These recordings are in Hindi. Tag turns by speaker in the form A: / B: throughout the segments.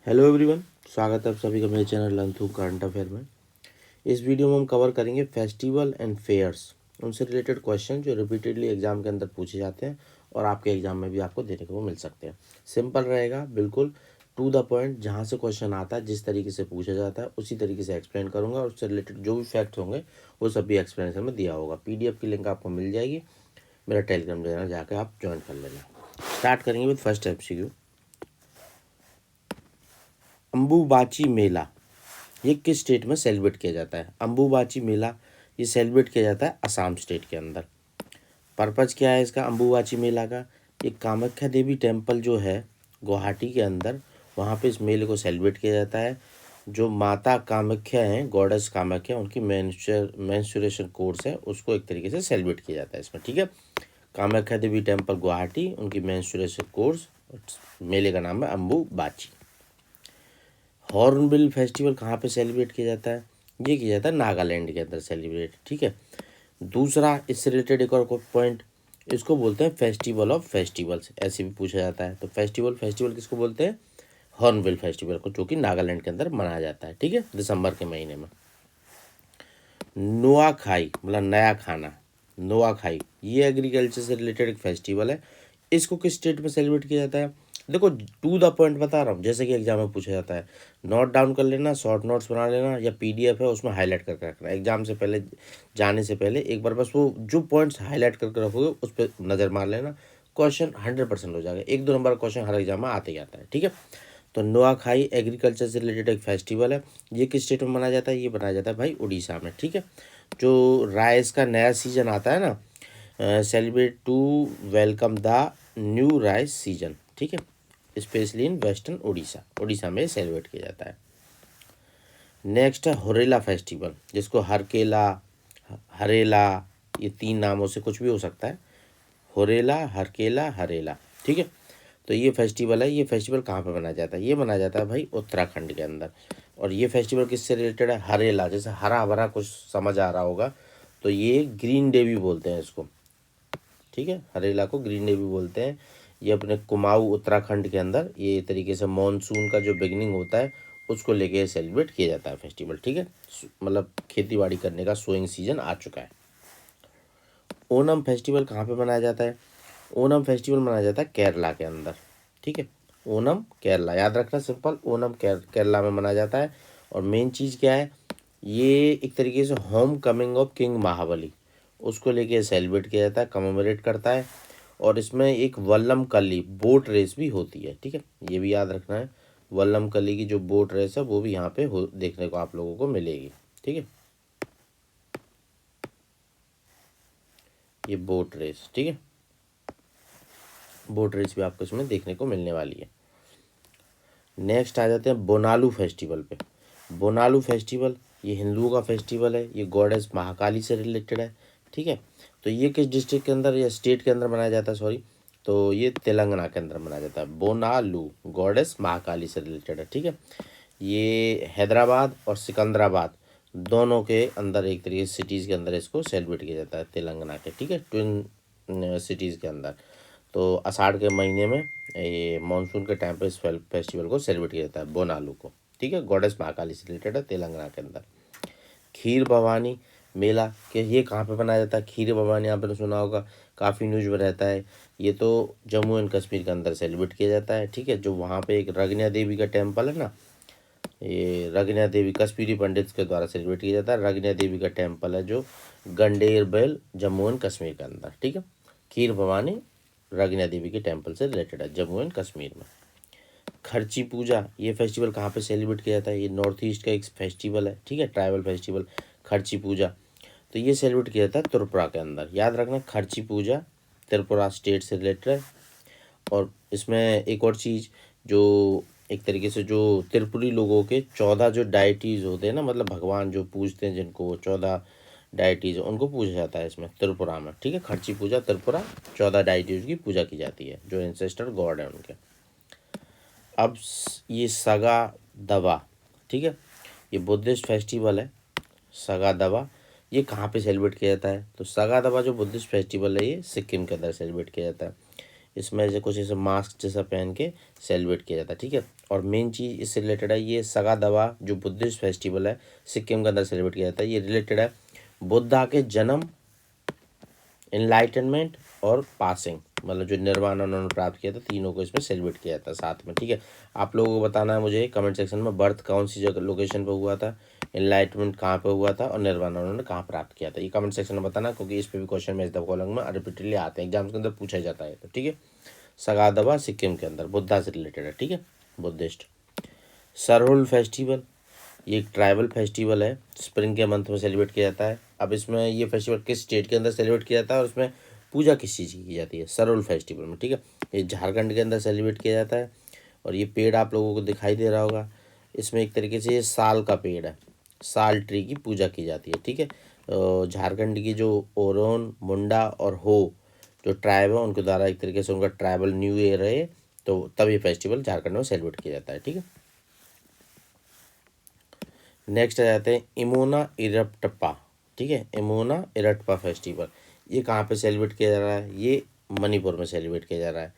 A: हेलो एवरीवन, स्वागत है आप सभी का मेरे channel learn through current affair में। इस वीडियो में हम कवर करेंगे फेस्टिवल एंड फेयर्स, उनसे रिलेटेड क्वेश्चन जो रिपीटेडली एग्जाम के अंदर पूछे जाते हैं और आपके एग्जाम में भी आपको देखने को मिल सकते हैं। सिंपल रहेगा, बिल्कुल टू द पॉइंट। जहाँ से क्वेश्चन आता है, जिस तरीके से पूछा जाता है उसी तरीके से एक्सप्लेन करूँगा और उससे रिलेटेड जो भी फैक्ट होंगे वो सभी एक्सप्लेनेशन में दिया होगा। PDF की लिंक आपको मिल जाएगी, मेरा टेलीग्राम चैनल जाकर आप ज्वाइन कर लेना। स्टार्ट करेंगे विद फर्स्ट MCQ। अम्बुबाची मेला ये किस स्टेट में सेलिब्रेट किया जाता है? अम्बुबाची मेला ये सेलिब्रेट किया जाता है असम स्टेट के अंदर। पर्पज क्या है इसका अम्बुबाची मेला का? ये कामाख्या देवी टेम्पल जो है गुवाहाटी के अंदर, वहाँ पे इस मेले को सेलिब्रेट किया जाता है। जो माता कामाख्या हैं, गॉडेस कामाख्या, उनकी मेंस्ट्रुएशन कोर्स है, उसको एक तरीके से सेलिब्रेट किया जाता है इसमें। ठीक है, कामाख्या देवी टेम्पल गुवाहाटी, उनकी मेंस्ट्रुएशन कोर्स, मेले का नाम है अम्बुबाची। हॉर्नबिल फेस्टिवल कहाँ पे सेलिब्रेट किया जाता है? ये किया जाता है नागालैंड के अंदर सेलिब्रेट। ठीक है, दूसरा इससे रिलेटेड एक और पॉइंट, इसको बोलते हैं फेस्टिवल ऑफ फेस्टिवल्स, ऐसे भी पूछा जाता है। तो फेस्टिवल किसको बोलते हैं? हॉर्नबिल फेस्टिवल को, जो कि नागालैंड के अंदर मनाया जाता है। ठीक है, दिसंबर के महीने में। नुआखाई मतलब नया खाना, नुआखाई ये एग्रीकल्चर से रिलेटेड एक फेस्टिवल है। इसको किस स्टेट में सेलिब्रेट किया जाता है? देखो टू द पॉइंट बता रहा हूँ, जैसे कि एग्जाम में पूछा जाता है। नोट डाउन कर लेना, शॉर्ट नोट्स बना लेना, या PDF है उसमें हाईलाइट करके रखना। एग्जाम से पहले जाने से पहले एक बार बस वो जो पॉइंट्स हाईलाइट करके रखोगे उस पर नज़र मार लेना। क्वेश्चन 100% हो जाएगा। 1-2 नंबर क्वेश्चन हर एग्जाम में आते ही आता है। ठीक है, तो नुआखाई एग्रीकल्चर से रिलेटेड एक फेस्टिवल है। ये किस स्टेट में मनाया जाता है? ये मनाया जाता है भाई उड़ीसा में। ठीक है, जो राइस का नया सीजन आता है ना, celebrate to welcome the new rice season. ठीक है, स्पेशली इन वेस्टर्न उड़ीसा में सेलिब्रेट किया जाता है। नेक्स्ट है होरेला फेस्टिवल, जिसको हरकेला, हरेला, ये 3 नामों से कुछ भी हो सकता है। होरेला, हरकेला, हरेला। ठीक है, तो ये फेस्टिवल है। ये फेस्टिवल कहाँ पे मनाया जाता है? ये मनाया जाता है भाई उत्तराखंड के अंदर। और ये फेस्टिवल किससे रिलेटेड है? हरेला, जैसे हरा भरा कुछ समझ आ रहा होगा, तो ये ग्रीन डे भी बोलते हैं इसको। ठीक है, हरेला को ग्रीन डे भी बोलते हैं। ये अपने कुमाऊं उत्तराखंड के अंदर ये तरीके से मॉनसून का जो बिगनिंग होता है उसको लेके सेलिब्रेट किया जाता है फेस्टिवल। ठीक है, मतलब खेती बाड़ी करने का सोइंग सीजन आ चुका है। ओनम फेस्टिवल कहाँ पे मनाया जाता है? ओनम फेस्टिवल मनाया जाता है केरला के अंदर। ठीक है, ओनम केरला, याद रखना सिंपल, ओनम केरला में मनाया जाता है। और मेन चीज़ क्या है? ये एक तरीके से होम कमिंग ऑफ किंग महाबली, उसको लेके सेलिब्रेट किया जाता है, कमेमोरेट करता है। और इसमें एक वल्लम कली बोट रेस भी होती है। ठीक है, ये भी याद रखना है। वल्लम कली की जो बोट रेस है वो भी यहाँ पे हो देखने को आप लोगों को मिलेगी। ठीक है, ये बोट रेस, ठीक है, बोट रेस भी आपको इसमें देखने को मिलने वाली है। नेक्स्ट आ जाते हैं बोनालू फेस्टिवल पे। बोनालू फेस्टिवल ये हिंदुओं का फेस्टिवल है, ये गॉडेस महाकाली से रिलेटेड है। ठीक है, तो ये किस डिस्ट्रिक्ट के अंदर या स्टेट के अंदर मनाया जाता है? सॉरी, तो ये तेलंगाना के अंदर मनाया जाता है। बोनालू गॉडेस महाकाली से रिलेटेड है। ठीक है, ये हैदराबाद और सिकंदराबाद दोनों के अंदर एक तरीके से सिटीज़ के अंदर इसको सेलिब्रेट किया जाता है, तेलंगाना के। ठीक है, ट्विन सिटीज़ के अंदर। तो आषाढ़ के महीने में ये मानसून के टाइम पे इस फेस्टिवल को सेलिब्रेट किया जाता है, बोनालू को। ठीक है, गॉडेस महाकाली से रिलेटेड है, तेलंगाना के अंदर। खीर भवानी मेला के ये कहाँ पे मनाया जाता है? खीर भवानी आपने सुना होगा, काफ़ी न्यूज में रहता है। ये तो जम्मू एंड कश्मीर के अंदर सेलिब्रेट किया जाता है। ठीक है, जो वहाँ पे एक रगनिया देवी का टेम्पल है ना, ये रगनिया देवी कश्मीरी पंडित के द्वारा सेलिब्रेट किया जाता है। रगनिया देवी का टेम्पल है जो गंडेर बेल जम्मू एंड कश्मीर के अंदर। ठीक है, खीर भवानी रगनिया देवी के टेम्पल से रिलेटेड है, जम्मू एंड कश्मीर में। खर्ची पूजा ये फेस्टिवल कहाँ पे सेलिब्रेट किया जाता है? ये नॉर्थ ईस्ट का एक फेस्टिवल है। ठीक है, ट्राइबल फेस्टिवल खर्ची पूजा, तो ये सेलिब्रेट किया जाता है त्रिपुरा के अंदर। याद रखना, खर्ची पूजा त्रिपुरा स्टेट से रिलेटेड है। और इसमें एक और चीज़, जो एक तरीके से जो त्रिपुरी लोगों के 14 जो डाइटीज़ होते हैं ना, मतलब भगवान जो पूजते हैं जिनको 14 डाइटीज़, उनको पूजा जाता है इसमें त्रिपुरा में। ठीक है, खर्ची पूजा त्रिपुरा, 14 डाइटीज़ की पूजा की जाती है जो एंसेस्टर गॉड है उनके। अब ये सगा दवा, ठीक है, ये बुद्धिस्ट फेस्टिवल है सगा दवा। ये कहाँ पे सेलिब्रेट किया जाता है? तो सगा दवा जो बुद्धिस्ट फेस्टिवल है ये सिक्किम के अंदर सेलिब्रेट किया जाता है। इसमें ऐसे कुछ ऐसे मास्क जैसा पहन के सेलिब्रेट किया जाता है, ठीक है। और मेन चीज़ इससे रिलेटेड है ये सगा दवा जो बुद्धिस्ट फेस्टिवल है सिक्किम के अंदर सेलिब्रेट किया जाता है। ये रिलेटेड है बुद्धा के जन्म, इनलाइटनमेंट और पासिंग, मतलब जो निर्वाण उन्होंने प्राप्त किया था, तीनों को इसमें सेलिब्रेट किया जाता है साथ में, ठीक है। आप लोगों को बताना है मुझे कमेंट सेक्शन में बर्थ कौन सी जगह लोकेशन पे हुआ था, इनलाइटमेंट कहाँ पे हुआ था और निर्वाण उन्होंने कहाँ प्राप्त किया था। ये कमेंट सेक्शन में बताना, क्योंकि इस पे भी क्वेश्चन मैच द फॉलोइंग में रिपीटेडली आते हैं, एग्जाम्स के अंदर पूछा जाता है, तो ठीक है। सगादवा सिक्किम के अंदर बुद्धा से रिलेटेड है, ठीक है, बुद्धिस्ट। सरहुल फेस्टिवल ये एक ट्राइबल फेस्टिवल है, स्प्रिंग के मंथ में सेलिब्रेट किया जाता है। अब इसमें ये फेस्टिवल किस स्टेट के अंदर सेलिब्रेट किया जाता है और उसमें पूजा किस चीज़ की जाती है सरहुल फेस्टिवल में, ठीक है। ये झारखंड के अंदर सेलिब्रेट किया जाता है। और ये पेड़ आप लोगों को दिखाई दे रहा होगा, इसमें एक तरीके से ये साल का पेड़ है, साल ट्री की पूजा की जाती है, ठीक है। झारखंड की जो ओरोन, मुंडा और हो जो ट्राइब है उनके द्वारा एक तरीके से उनका ट्राइबल न्यू ईयर है, तो तब ये फेस्टिवल झारखंड में सेलिब्रेट किया जाता है, ठीक है। नेक्स्ट आ जाते हैं इमोना इरप्टपा, ठीक है, इमोना इरट्पा फेस्टिवल। ये कहाँ पे सेलिब्रेट किया जा रहा है, ये मणिपुर में सेलिब्रेट किया जा रहा है,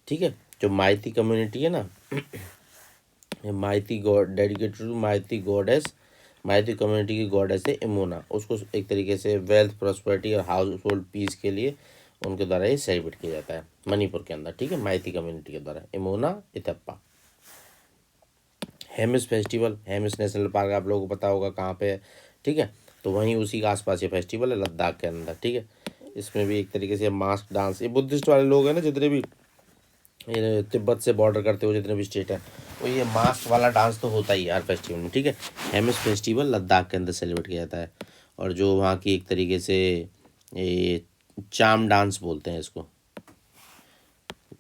A: ठीक है। जो माइती कम्युनिटी है ना, ये Meitei god dedicated to Meitei goddess, Meitei community की गॉडेस है इमोना, उसको एक तरीके से वेल्थ प्रॉस्पेरिटी और हाउस होल्ड पीस के लिए उनके द्वारा ये सेलिब्रेट किया जाता है मणिपुर के अंदर, ठीक है, माइती कम्युनिटी के द्वारा Imoinu Iratpa. Hemis festival, Hemis national park आप लोगों को पता होगा कहाँ पे है, ठीक है, तो वहीं उसी के आसपास ये फेस्टिवल है लद्दाख के अंदर, ठीक है। इसमें भी एक तरीके से मास्क डांस, ये बुद्धिस्ट वाले लोग हैं ना जितने भी ये तिब्बत से बॉर्डर करते हुए जितने भी स्टेट हैं, वो ये मास्क वाला डांस तो होता ही है हर फेस्टिवल में, ठीक है। हेमिस फेस्टिवल लद्दाख के अंदर सेलिब्रेट किया जाता है। और जो वहाँ की एक तरीके से ये चाम डांस बोलते हैं इसको,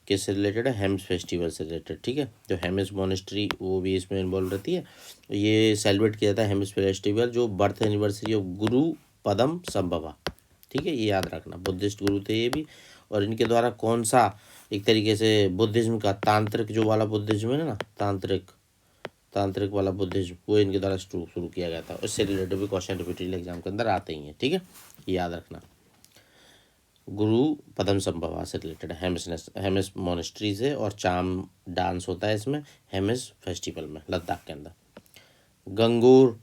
A: किससे रिलेटेड है, हेम्स फेस्टिवल से रिलेटेड, ठीक है। जो हेमिस मोनेस्ट्री वो भी इसमें इन्वॉल्व रहती है। ये सेलिब्रेट किया जाता है हेमिस फेस्टिवल जो बर्थ एनिवर्सरी ऑफ गुरु पदम संभवा, ठीक है, ये याद रखना, बुद्धिस्ट गुरु थे ये भी। और इनके द्वारा कौन सा एक तरीके से बुद्धिज्म का तांत्रिक जो वाला बुद्धिज्म है ना, तांत्रिक तांत्रिक वाला बुद्धिज्म, वो इनके द्वारा शुरू किया गया था। उससे रिलेटेड भी क्वेश्चन रिपीटेड एग्जाम के अंदर आते ही हैं, ठीक है, ये याद रखना। गुरु पदम संभवा से रिलेटेड है, हेमिस मोनेस्ट्री से, और चाम डांस होता है इसमें हेमिस फेस्टिवल में लद्दाख के अंदर। गंगोर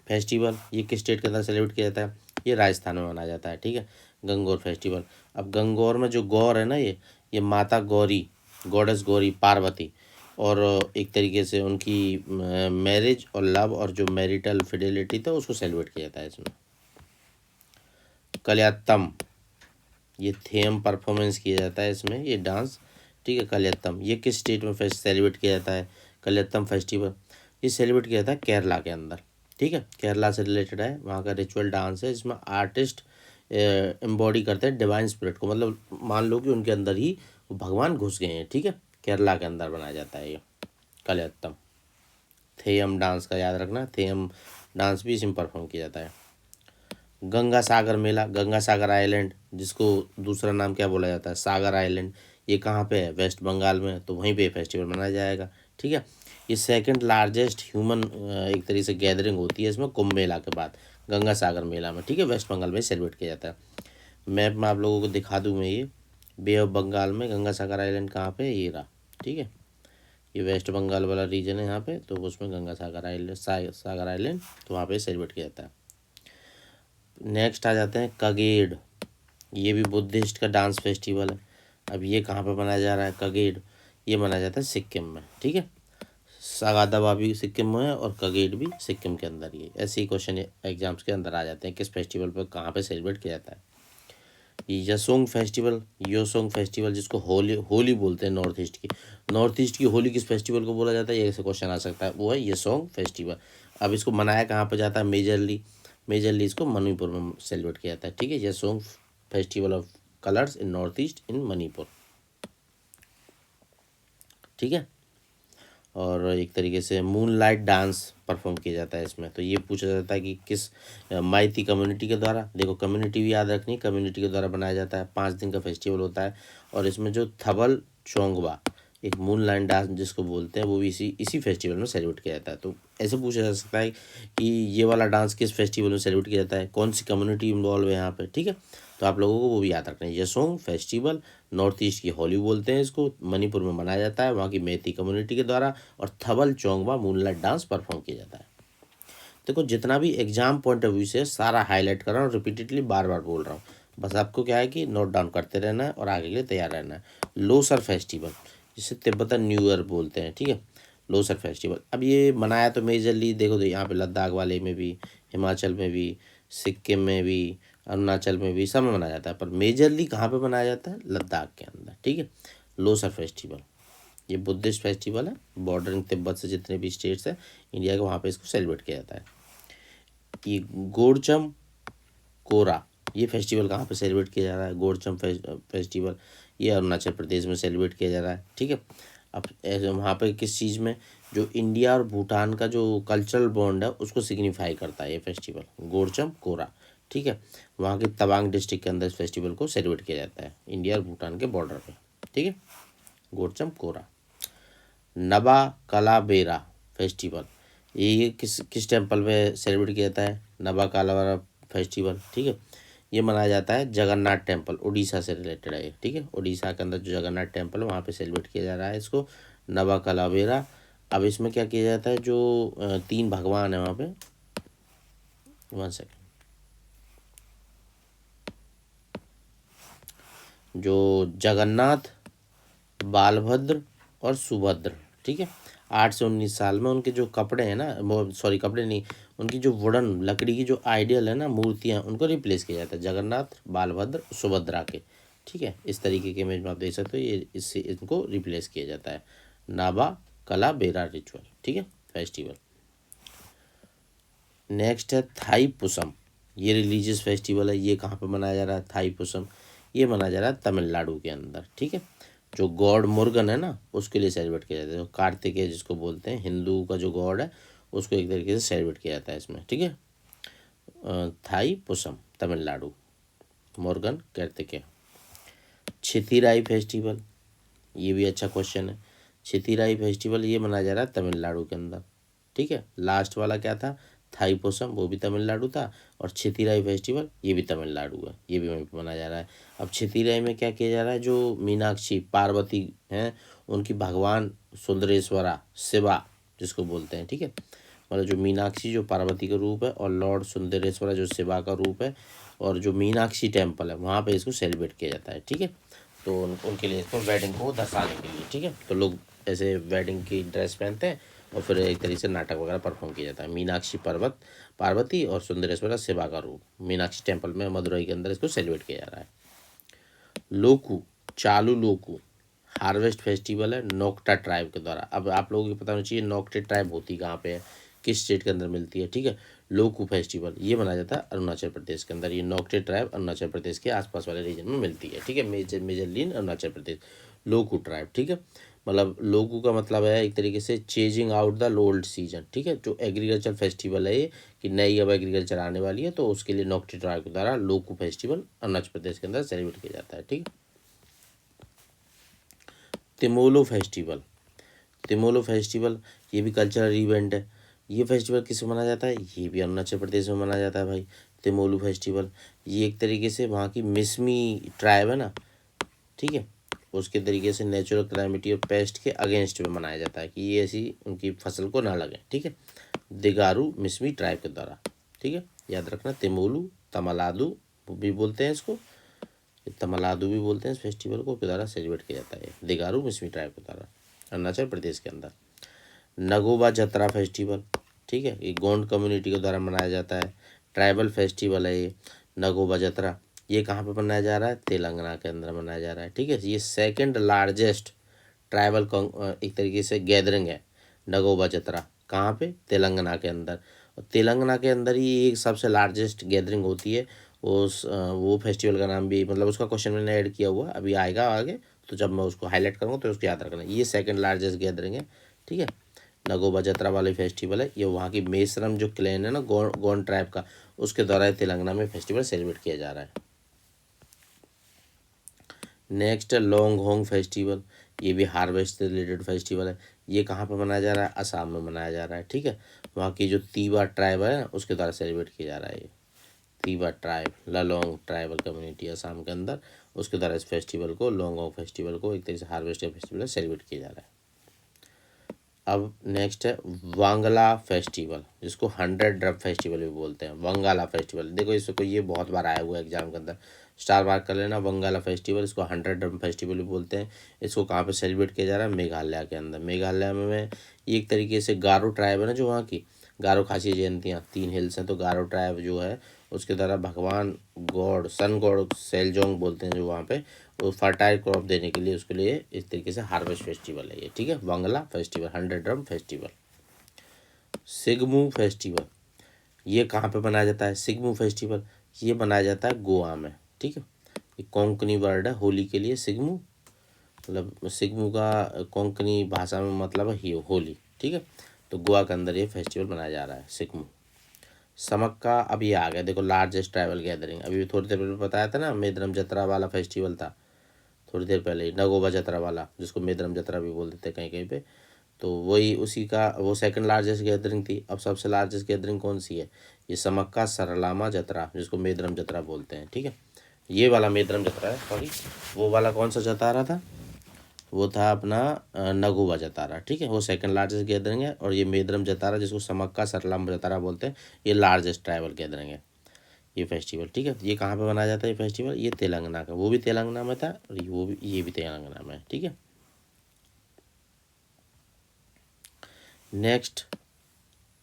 A: फेस्टिवल ये किस स्टेट के अंदर सेलिब्रेट किया जाता है, ये राजस्थान में मनाया जाता है, ठीक है, गंगोर फेस्टिवल। अब गंगोर में जो गौर है ना, ये माता गौरी, गॉडेस गौरी पार्वती, और एक तरीके से उनकी मैरिज और लव और जो मैरिटल फिडेलिटी था उसको सेलिब्रेट किया जाता है इसमें। कल्यात्तम ये थेम परफॉर्मेंस किया जाता है इसमें, ये डांस, ठीक है। कल्यात्तम ये किस स्टेट में सेलिब्रेट किया जाता है, कल्यात्तम फेस्टिवल ये सेलिब्रेट किया जाता है केरला के अंदर, ठीक है, केरला से रिलेटेड है, वहाँ का रिचुअल डांस है। इसमें आर्टिस्ट एम्बॉडी करते हैं डिवाइन स्पिरिट को, मतलब मान लो कि उनके अंदर ही भगवान घुस गए हैं, ठीक है, केरला के अंदर बनाया जाता है ये कल्यात्तम। थेयम डांस का याद रखना, थेयम डांस भी इसमें परफॉर्म किया जाता है। गंगा सागर मेला, गंगा सागर आइलैंड जिसको दूसरा नाम क्या बोला जाता है सागर आइलैंड, ये कहाँ पे है, वेस्ट बंगाल में, तो वहीं पे फेस्टिवल मनाया जाएगा, ठीक है। ये सेकंड लार्जेस्ट ह्यूमन एक तरीके से गैदरिंग होती है इसमें कुंभ मेला के बाद, गंगा सागर मेला में, ठीक है, वेस्ट बंगाल में सेलिब्रेट किया जाता है। मैप में आप लोगों को दिखा दूँ मैं, ये बे ऑफ बंगाल में गंगा सागर आइलैंड कहाँ पे है, ये रहा, ठीक है, ये वेस्ट बंगाल वाला रीजन है यहाँ पे, तो उसमें गंगा सागर आइलैंड सागर आइलैंड, तो वहाँ पे सेलिब्रेट किया जाता है। नेक्स्ट आ जाते हैं कगेड, ये भी बुद्धिस्ट का डांस फेस्टिवल है। अब ये कहाँ पे मनाया जा रहा है, कगेड ये मनाया जाता है सिक्किम में, ठीक है, सगादवा भी सिक्किम में है और कगेड भी सिक्किम के अंदर ही, ऐसे ही क्वेश्चन एग्जाम्स के अंदर आ जाते हैं किस फेस्टिवल पर कहाँ पे सेलिब्रेट किया जाता है। यसोंग फेस्टिवल, योसोंग फेस्टिवल जिसको होली होली बोलते हैं नॉर्थ ईस्ट की होली किस फेस्टिवल को बोला जाता है, ये ऐसे क्वेश्चन आ सकता है, वो है यसोंग फेस्टिवल। अब इसको मनाया कहाँ पर जाता है, मेजरली इसको मणिपुर में सेलिब्रेट किया जाता है, ठीक है, Yaoshang festival of colours in North East in Manipur, ठीक है। और एक तरीके से मून लाइट डांस परफॉर्म किया जाता है इसमें, तो ये पूछा जाता है कि किस माइती कम्युनिटी के द्वारा, देखो कम्युनिटी भी याद रखनी, कम्युनिटी के द्वारा बनाया जाता है, 5 दिन का फेस्टिवल होता है। और इसमें जो थबल चोंगवा एक मून लाइट डांस जिसको बोलते हैं, वो भी इसी फेस्टिवल में सेलिब्रेट किया जाता है। तो ऐसे पूछा जा सकता है कि ये वाला डांस किस फेस्टिवल में सेलिब्रेट किया जाता है, कौन सी कम्युनिटी इन्वॉल्व है यहाँ पे, ठीक है, तो आप लोगों को वो भी याद रखना है। यसोंग फेस्टिवल, नॉर्थ ईस्ट की होली बोलते हैं इसको, मणिपुर में मनाया जाता है वहाँ की मेती कम्युनिटी के द्वारा, और थबल चोंगवा मूनलाइट डांस परफॉर्म किया जाता है। देखो जितना भी एग्जाम पॉइंट ऑफ व्यू से सारा हाईलाइट कर रहा हूँ, रिपीटेडली बार बार बोल रहा हूँ, बस आपको क्या है कि नोट डाउन करते रहना है और आगे के लिए तैयार रहना है। लोसर फेस्टिवल, जिसे तिब्बतन न्यू ईयर बोलते हैं, ठीक है। लोसर फेस्टिवल अब ये मनाया तो मेजरली देखो तो यहाँ पे लद्दाख वाले में भी, हिमाचल में भी, सिक्किम में भी, अरुणाचल में भी, सब में मनाया जाता है, पर मेजरली कहाँ पे मनाया जाता है, लद्दाख के अंदर, ठीक है। लोसर फेस्टिवल ये बुद्धिस्ट फेस्टिवल है, बॉर्डरिंग तिब्बत से जितने भी स्टेट्स हैं इंडिया के, वहाँ पे इसको सेलिब्रेट किया जाता है। ये गोरचम कोरा, ये फेस्टिवल कहाँ पे सेलिब्रेट किया जा रहा है, गोरचम फेस्टिवल ये अरुणाचल प्रदेश में सेलिब्रेट किया जा रहा है, ठीक है। अब वहाँ पे किस चीज़ में, जो इंडिया और भूटान का जो कल्चरल बॉन्ड है उसको सिग्निफाई करता है ये फेस्टिवल, गोरचम कोरा, ठीक है। वहाँ के तवांग डिस्ट्रिक्ट के अंदर इस फेस्टिवल को सेलिब्रेट किया जाता है, इंडिया और भूटान के बॉर्डर पे, ठीक है। गोरचम कोरा। नबा कलाबेरा फेस्टिवल, ये किस टेम्पल में सेलिब्रेट किया जाता है, नबा कलाबेरा फेस्टिवल, ठीक है। ये मनाया जाता है जगन्नाथ टेम्पल, उड़ीसा से रिलेटेड है ये, ठीक है। उड़ीसा के अंदर जो जगन्नाथ टेम्पल है वहाँ पे सेलिब्रेट किया जा रहा है इसको, नबा कलाबेरा। अब इसमें क्या किया जाता है, जो 3 भगवान है वहाँ पे, 1 सेकेंड, जो जगन्नाथ, बालभद्र और सुभद्र, ठीक है। 8 से 19 साल में उनके जो कपड़े हैं ना, वो सॉरी कपड़े नहीं, उनकी जो वुडन लकड़ी की जो आइडियल है ना मूर्तियाँ, उनको रिप्लेस किया जाता है जगन्नाथ, बालभद्र, सुभद्रा के, ठीक है। इस तरीके के इमेज में आप देख सकते हो, ये इससे इनको रिप्लेस किया जाता है, नाबा कला बेरा रिचुअल, ठीक है, फेस्टिवल। नेक्स्ट है थाई पुसम, ये रिलीजियस फेस्टिवल है, ये कहाँ पे मनाया जा रहा है, थाई पुसम ये मनाया जा रहा है तमिलनाडु के अंदर, ठीक है। जो गॉड मुर्गन है ना उसके लिए सेलिब्रेट किया जाता है, कार्तिकेय जिसको बोलते हैं, हिंदू का जो गॉड है उसको एक तरीके से सेलिब्रेट किया जाता है इसमें, ठीक है। थाई पुसम तमिलनाडु, मुर्गन कार्तिकेय। छितिराई फेस्टिवल, ये भी अच्छा क्वेश्चन है। छितिराई फेस्टिवल ये मनाया जा रहा है तमिलनाडु के अंदर, ठीक है। लास्ट वाला क्या था, थाईपुसम, वो भी तमिलनाडु था, और छितिराई फेस्टिवल ये भी तमिलनाडु है, ये भी वहीं पर मनाया जा रहा है। अब छितिराई में क्या किया जा रहा है, जो मीनाक्षी पार्वती हैं उनकी भगवान सुंदरेश्वरा शिवा जिसको बोलते हैं, ठीक है। मतलब जो मीनाक्षी जो पार्वती का रूप है और लॉर्ड सुंदरेश्वरा जो शिवा का रूप है, और जो मीनाक्षी टेम्पल है वहाँ पे इसको सेलिब्रेट किया जाता है, ठीक है। तो उनके लिए इसको वेडिंग को दर्शाने के लिए, ठीक है, तो लोग ऐसे वेडिंग की ड्रेस पहनते हैं और फिर एक तरीके से नाटक वगैरह परफॉर्म किया जाता है। मीनाक्षी पार्वती और सुंदरेश्वरा शिवा का रूप, मीनाक्षी टेम्पल में मदुरई के अंदर इसको सेलिब्रेट किया जा रहा है। लोकू, चालू लोकू हार्वेस्ट फेस्टिवल है नोक्टा ट्राइब के द्वारा। अब आप लोगों को पता होना चाहिए नोक्टे ट्राइब होती कहाँ पे है, किस स्टेट के अंदर मिलती है, ठीक है। लोकू फेस्टिवल ये मनाया जाता है अरुणाचल प्रदेश के अंदर, ये नोक्टे ट्राइब अरुणाचल प्रदेश के आसपास वाले रीजन में मिलती है, ठीक है। मेजरली अरुणाचल प्रदेश, लोकू ट्राइब, ठीक है। मतलब लोकू का मतलब है एक तरीके से chasing out the old season, ठीक है। जो एग्रीकल्चर फेस्टिवल है ये, कि नई अब एग्रीकल्चर आने वाली है, तो उसके लिए नोक्टे ट्राइब के द्वारा लोकू फेस्टिवल अरुणाचल प्रदेश के अंदर सेलिब्रेट किया जाता है, ठीक है। तिमोलो फेस्टिवल, तिमोलो फेस्टिवल ये भी कल्चरल इवेंट है। ये फेस्टिवल किस में मनाया जाता है, ये भी अरुणाचल प्रदेश में मनाया जाता है भाई। तिमोलू फेस्टिवल ये एक तरीके से वहाँ की मिसमी ट्राइब है ना, ठीक है, उसके तरीके से नेचुरल क्लाइमेटी और पेस्ट के अगेंस्ट में मनाया जाता है, कि ये ऐसी उनकी फसल को ना लगे, ठीक है। दिगारू मिसमी ट्राइब के द्वारा, ठीक है, याद रखना। तिमोलू तमिलनाडु भी बोलते हैं इसको, तमिलनाडु भी बोलते हैं इस फेस्टिवल को, के द्वारा सेलिब्रेट किया जाता है दिगारू मिसमी ट्राइब के द्वारा अरुणाचल प्रदेश के अंदर। नगोबा जतरा फेस्टिवल, ठीक है, ये गोंड कम्युनिटी के द्वारा मनाया जाता है, ट्राइबल फेस्टिवल है ये नगोबा जतरा। ये कहाँ पे मनाया जा रहा है, तेलंगाना के अंदर मनाया जा रहा है, ठीक है। ये सेकंड लार्जेस्ट ट्राइबल एक तरीके से गैदरिंग है नगोबा जतरा, कहाँ पे, तेलंगाना के अंदर। और तेलंगाना के अंदर ही एक सबसे लार्जेस्ट गैदरिंग होती है, वो फेस्टिवल का नाम भी, मतलब उसका क्वेश्चन मैंने ऐड किया हुआ अभी आएगा आगे, तो जब मैं उसको हाईलाइट करूँगा तो उसको याद रखना, ये सेकंड लार्जेस्ट गैदरिंग है, ठीक है। नगोबा जतरा वाली फेस्टिवल है ये, वहाँ की मेसरम जो क्लैन है ना गोंड ट्राइब का, उसके द्वारा तेलंगाना में फेस्टिवल सेलिब्रेट किया जा रहा है। नेक्स्ट है लोंग होंग फेस्टिवल, ये भी हार्वेस्ट से रिलेटेड फेस्टिवल है। ये कहाँ पर मनाया जा रहा है, असम में मनाया जा रहा है, ठीक है। वहाँ की जो तीवा ट्राइब है उसके द्वारा सेलिब्रेट किया जा रहा है ये Tiwa tribe, Lalong tribal community Assam के अंदर, उसके द्वारा इस फेस्टिवल को, लोंगोंग फेस्टिवल को एक तरीके से हार्वेस्ट फेस्टिवल सेलिब्रेट किया जा रहा है। अब नेक्स्ट है वांगला फेस्टिवल, जिसको 100 ड्रम फेस्टिवल भी बोलते हैं। वंगाला फेस्टिवल, देखो इसको ये बहुत बार आया हुआ है एग्जाम के अंदर, स्टार मार्क कर लेना। वंगाला फेस्टिवल, इसको 100 ड्रम फेस्टिवल भी बोलते हैं। इसको कहाँ पे सेलिब्रेट किया जा रहा है? मेघालय के अंदर। मेघालय में ये एक तरीके से गारो ट्राइब है ना, जो वहाँ की गारो खासी जयंतियाँ 3 हिल्स हैं, तो गारो ट्राइब जो है उसके द्वारा भगवान गॉड, सन गॉड सेलजोंग बोलते हैं जो वहाँ पे, वो फर्टाइल क्रॉप देने के लिए उसके लिए इस तरीके से हार्वेस्ट फेस्टिवल है ये, ठीक है। Wangala festival, 100 drum festival. Shigmo festival, ये कहाँ पे मनाया जाता है? सिगमू फेस्टिवल ये मनाया जाता है गोवा में, ठीक है। ये कोंकणी वर्ड है होली के लिए, सिगमू, मतलब सिगमू का कोंकणी भाषा में मतलब है ये होली, ठीक है। तो गोवा के अंदर ये फेस्टिवल मनाया जा रहा है, सिगमू। समक्का, अब ये आ गया देखो, लार्जेस्ट ट्राइबल गैदरिंग। अभी थोड़ी देर पहले बताया था ना, मेदरम जतरा वाला फेस्टिवल था थोड़ी देर पहले ही, नगोबा जतरा वाला, जिसको मेदरम जतरा भी बोल देते हैं कहीं कहीं पे। तो वही उसी का वो सेकंड लार्जेस्ट गैदरिंग थी। अब सबसे लार्जेस्ट गैदरिंग कौन सी है? ये समक्का सरलामा जतरा, जिसको मेदरम जतरा बोलते हैं, ठीक है। ये वाला मेदरम जतरा है, सॉरी। वो वाला कौन सा जतारा था? वो था अपना नगोबा जतारा, ठीक है। वो सेकंड लार्जेस्ट गैदरिंग है। और ये मेदरम जतारा, जिसको समक्का सरलामा जतारा बोलते हैं, ये लार्जेस्ट ट्राइबल गैदरिंग है ये फेस्टिवल, ठीक है। ये कहाँ पे मनाया जाता है ये फेस्टिवल? ये तेलंगाना का, वो भी तेलंगाना में था और ये भी तेलंगाना में है, ठीक है। नेक्स्ट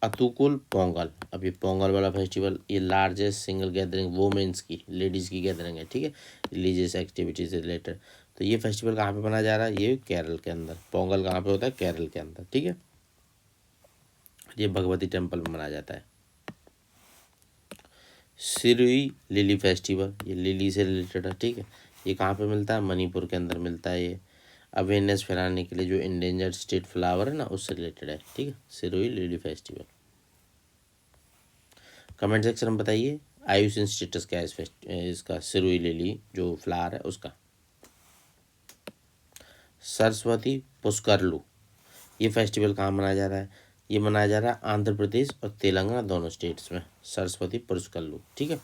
A: अतुकुल पोंगल। अब ये पोंगल वाला फेस्टिवल, ये लार्जेस्ट सिंगल गैदरिंग वोमेंस की, लेडीज़ की गैदरिंग है, ठीक है, रिलीजियस एक्टिविटी से रिलेटेड। तो ये फेस्टिवल कहाँ पे मनाया जा रहा है? ये केरल के अंदर। पोंगल कहाँ पे होता है? केरल के अंदर, ठीक है। ये भगवती टेम्पल में मनाया जाता है। सिरुई लिली फेस्टिवल, ये लिली से रिलेटेड है, ठीक है। ये कहाँ पे मिलता है? मणिपुर के अंदर मिलता है ये। अवेयरनेस फैलाने के लिए, जो इंडेंजर्ड स्टेट फ्लावर है ना, उससे रिलेटेड है, ठीक है। Shirui lily festival. Comment section में बताइए आयुषन स्टेटस क्या है इसका, सिरुई लिली जो फ्लावर है उसका। सरस्वती पुष्करलू, ये फेस्टिवल कहाँ मनाया जा रहा है? ये मनाया जा रहा है आंध्र प्रदेश और तेलंगाना दोनों स्टेट्स में, सरस्वती पुष्करलू, ठीक है।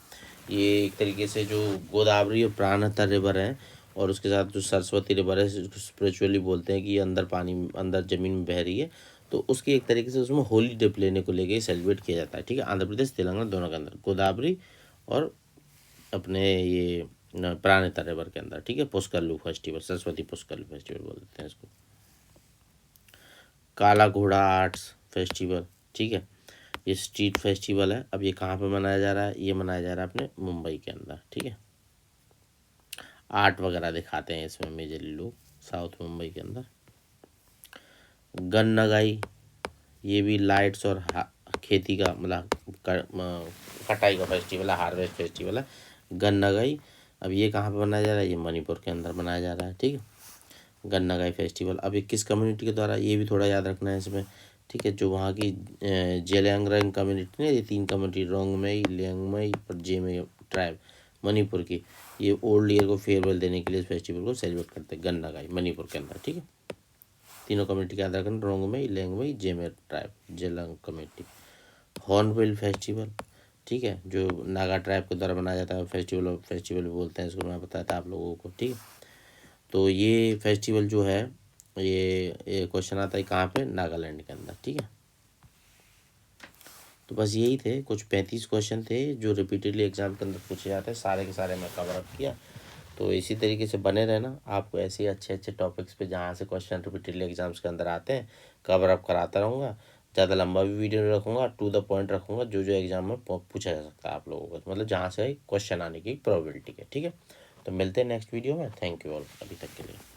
A: ये एक तरीके से जो गोदावरी और प्राणहिता रिवर है, और उसके साथ जो सरस्वती रिवर है, स्पिरिचुअली बोलते हैं कि ये अंदर पानी, अंदर ज़मीन में बह रही है, तो उसकी एक तरीके से उसमें होली डिप लेने को लेके सेलिब्रेट किया जाता है, ठीक है। आंध्र प्रदेश तेलंगाना दोनों के अंदर, गोदावरी और अपने ये प्राणहिता रिवर के अंदर, ठीक है। पुष्करलू फेस्टिवल, सरस्वती पुष्करलू फेस्टिवल बोल देते हैं इसको। काला घोड़ा आर्ट्स फेस्टिवल, ठीक है, ये स्ट्रीट फेस्टिवल है। अब ये कहाँ पे मनाया जा रहा है? ये मनाया जा रहा है अपने मुंबई के अंदर, ठीक है। आर्ट वगैरह दिखाते हैं इसमें मेजरली लोग, साउथ मुंबई के अंदर। गन्नगाई, ये भी लाइट्स और खेती का मतलब कटाई का फेस्टिवल है, हार्वेस्ट फेस्टिवल है, गन्नगाई। अब ये कहाँ पे मनाया जा रहा है? ये मणिपुर के अंदर मनाया जा रहा है, ठीक है। गन्नगाई फेस्टिवल, अब ये किस कम्युनिटी के द्वारा, ये भी थोड़ा याद रखना है इसमें, ठीक है। जो वहाँ की जेलियांगरोंग कम्युनिटी ने, ये 3 कम्युनिटी, रोंगमेई, लियांगमेई और जेमे ट्राइब, मणिपुर की, ये ओल्ड ईयर को फेयरवेल देने के लिए इस फेस्टिवल को सेलिब्रेट करते हैं, गन्नगाई, मणिपुर के अंदर, ठीक है। तीनों कम्युनिटी का याद रखना, रोंगमेई, लियांगमेई, जेमे ट्राइब, जेलंग कम्युनिटी। हॉर्नबिल फेस्टिवल, ठीक है, जो नागा ट्राइब के द्वारा मनाया जाता है फेस्टिवल बोलते हैं इसको, मैं बताया था आप लोगों को, ठीक है। तो ये फेस्टिवल जो है, ये क्वेश्चन आता है कहाँ पे? नागालैंड के अंदर, ठीक है। तो बस यही थे कुछ 35 क्वेश्चन थे जो रिपीटेडली एग्जाम के अंदर पूछे जाते हैं, सारे के सारे मैं कवर अप किया। तो इसी तरीके से बने रहना, आपको ऐसे ही अच्छे अच्छे टॉपिक्स पे जहाँ से क्वेश्चन रिपीटेडली एग्जाम्स के अंदर आते हैं कवर अप कराता रहूँगा। ज़्यादा लंबा भी वीडियो नहीं रखूँगा, टू द पॉइंट रखूँगा, जो जो एग्जाम में पूछा जा सकता है आप लोगों को, मतलब जहाँ से क्वेश्चन आने की प्रोबेबिलिटी है, ठीक है। तो मिलते हैं नेक्स्ट वीडियो में, थैंक यू ऑल अभी तक के लिए।